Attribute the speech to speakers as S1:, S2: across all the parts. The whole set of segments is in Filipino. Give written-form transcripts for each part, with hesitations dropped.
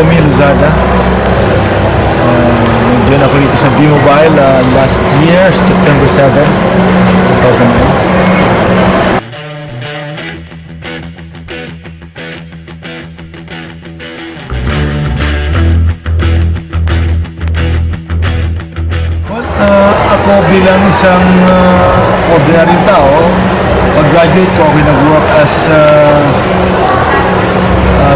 S1: Xiaomi Lazada. Nandiyan ako dito sa V-Mobile last year, September 7, 2009. Ako bilang isang ordinary tao, pag-graduate ko, ako nag-work as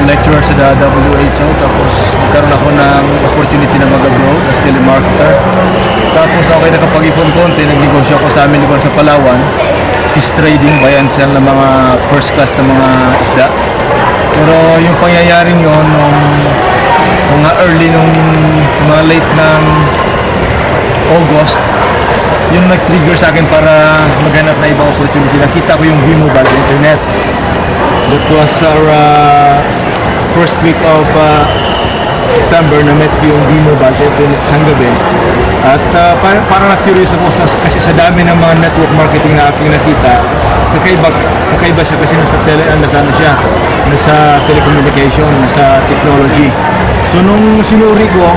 S1: lecturer sa WHO, tapos nagkaroon ako ng opportunity na mag-abroad as telemarketer. Tapos ako ay nakapag-ipon konti, nagnegosyo ako sa amin lugar sa Palawan, fish trading, bayan sila ng mga first class na mga isda. Pero yung pangyayaring yun, nung mga early, nung mga late ng August, yung nag-trigger sa akin para maghanap na ibang opportunity. Nakita ko yung V-Mobile sa internet. That was our first week of September na met ko yung V-Mobile sa internet isang gabi. At parang na-curious ako kasi sa dami ng mga network marketing na aking nakita, kakaiba siya kasi nasa telecommunication, nasa technology. So nung sinuri ko,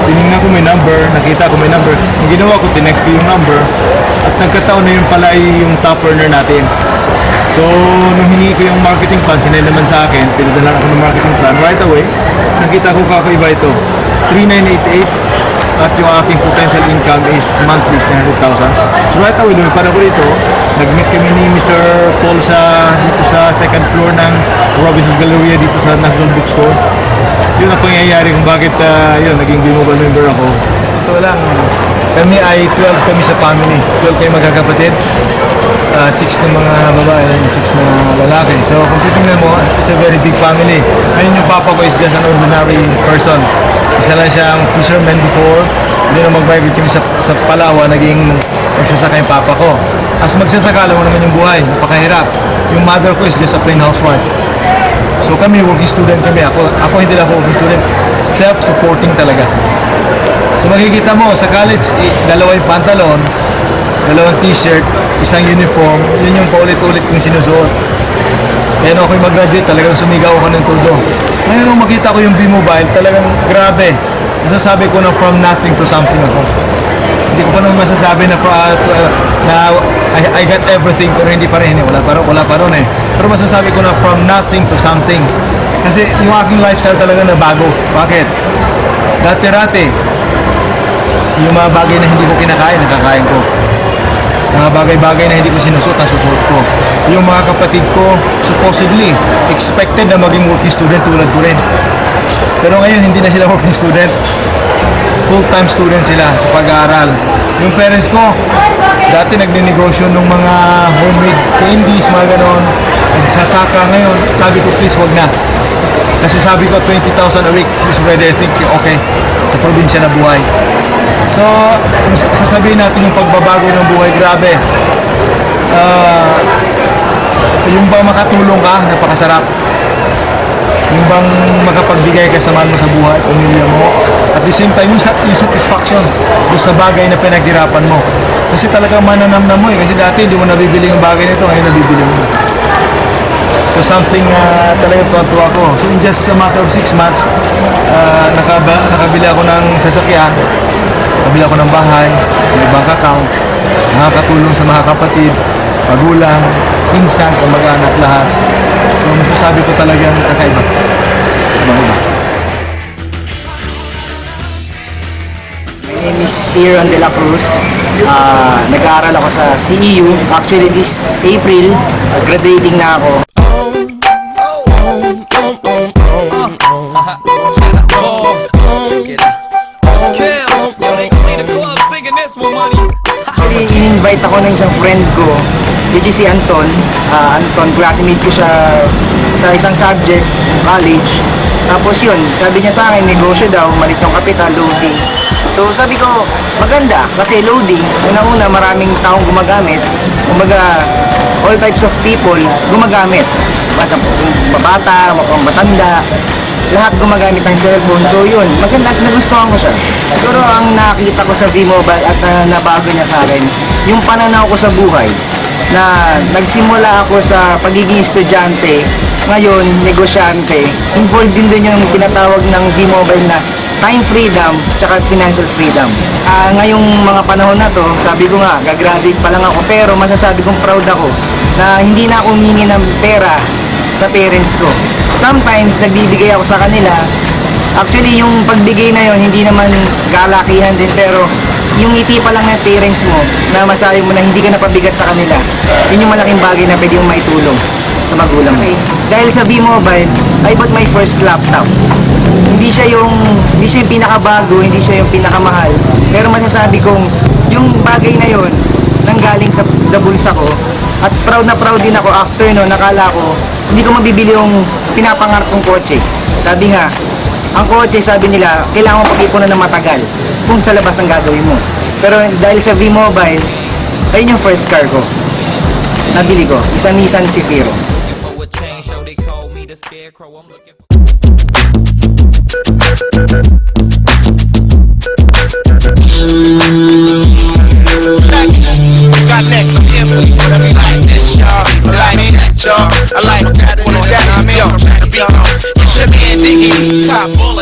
S1: tinignan ko may number, nakita ko may number. Ang ginawa ko, tinext ko yung number at nagkataon na yun pala yung top earner natin. So nung hiningi ko yung marketing plan, sinay naman sa akin, pinadalan ako ng marketing plan. Right away, nakita ko kakaiba ito. 3,988 at yung aking potential income is monthly 900,000. So right away, lumipad ako dito. Nag-meet kami ni Mr. Paul dito sa second floor ng Robinson's Galleria dito sa National Bookstore. Yun ang pangyayari kung bakit naging V-Mobile member ako. Ito lang, kami ay 12 kami sa family. 12 kayo magkakapatid. 6 na mga babae, 6 na lalaki. So kung titingnan mo, it's a very big family. Ngayon yung papa ko is just an ordinary person. Isa lang siyang fisherman before. Hindi na mag-migrate kami sa Palawan, naging magsasaka yung papa ko. As magsasaka, alam mo naman yung buhay, napakahirap. Yung mother ko is just a plain housewife. So kami, working student kami. Ako hindi lang ako working student. Self-supporting talaga. So makikita mo, sa college, dalawang pantalon, dalawang t-shirt, isang uniform, yun yung paulit-ulit kong sinusuot. Kaya nung ako'y mag-graduate, talagang sumigaw ako ng todo. Ngayon nung makita ko yung V-Mobile, talagang grabe. Masasabi ko na from nothing to something ako. Hindi ko pa naman masasabi na I got everything, pero hindi pa rin. Wala pa rin eh. Pero masasabi ko na from nothing to something. Kasi yung aking lifestyle talaga na bago. Bakit? Dati-rati, yung mga bagay na hindi ko kinakain, nakakain ko. Mga bagay-bagay na hindi ko sinusuot, nasusuot ko. Yung mga kapatid ko, supposedly, expected na maging working student tulad ko rin. Pero ngayon, hindi na sila working student. Full-time student sila sa pag-aaral. Yung parents ko, dati nagninegosyo ng mga homemade candies, mga ganon. Nagsasaka ngayon. Sabi ko, please, wag na. Kasi sabi ko, 20,000 a week is already, I think, okay sa probinsya na buhay. So, kung sasabihin natin yung pagbabago ng buhay, grabe. Yung bang makatulong ka, napakasarap. Yung bang makapagbigay ka sa mahal mo sa buhay, pamilya mo. At the same time, yung satisfaction doon sa bagay na pinaghirapan mo. Kasi talagang mananamnam mo eh. Kasi dati hindi mo nabibili yung bagay nito, ngayon nabibili mo. So something talaga tuwa ako. So in just a matter of 6 months, nakabili ako ng sasakyan, nakabili ako ng bahay, may bank account, nakakatulong sa mga kapatid, magulang, pinsan, kamag-anak, lahat. So masasabi ko talagang kakaiba. My
S2: name is Aaron De La Cruz. Nag-aaral ako sa CEU. Actually this April, graduating na ako. Actually, in-invite ako ng isang friend ko, which is si Anton. Anton, classmate ko siya sa isang subject, college. Tapos yun, sabi niya sa akin, negosyo daw, malit yung kapital, loading. So sabi ko, maganda, kasi loading, una-una maraming taong gumagamit. Kumbaga, all types of people gumagamit. Basta mabata, matanda, lahat gumagamit ng cellphone. So yun, maganda at nagustuhan ko siya. Siguro ang nakita ko sa V-Mobile at nabago niya sa akin, yung pananaw ko sa buhay, na nagsimula ako sa pagiging estudyante ngayon, negosyante, involved din doon yung tinatawag ng V-Mobile na time freedom tsaka financial freedom. Ngayong mga panahon na to, sabi ko nga, gagraduate pa lang ako, pero masasabi kong proud ako na hindi na ako humingi ng pera sa parents ko. Sometimes, nagbibigay ako sa kanila. Actually, yung pagbigay na yon hindi naman galakihan din, pero yung ngiti pa lang ng parents mo na masabi mo na hindi ka napabigat sa kanila, yun yung malaking bagay na pwede mong maitulong sa magulang mo. Dahil sa V-Mobile, I bought my first laptop. Hindi siya yung pinakabago, hindi siya yung pinakamahal. Pero masasabi kong yung bagay na yon nanggaling sa bulsa ko, at proud na proud din ako after no, nakala ko hindi ko mabibili yung pinapangarap kong kotse. Sabi nga, ang kotse, sabi nila, kailangan mo pag-ipunan ng matagal kung sa labas ang gagawin mo. Pero dahil sa V-Mobile, ayun yung first car ko. Nabili ko, isang Nissan Zephyro.
S3: With chain show, they call me the scarecrow. I'm looking for
S4: Got next, I'm here for you, whatever you like this, y'all. I like that, y'all. I like that, one on that, yo. It's your man, Diggy, top bullet.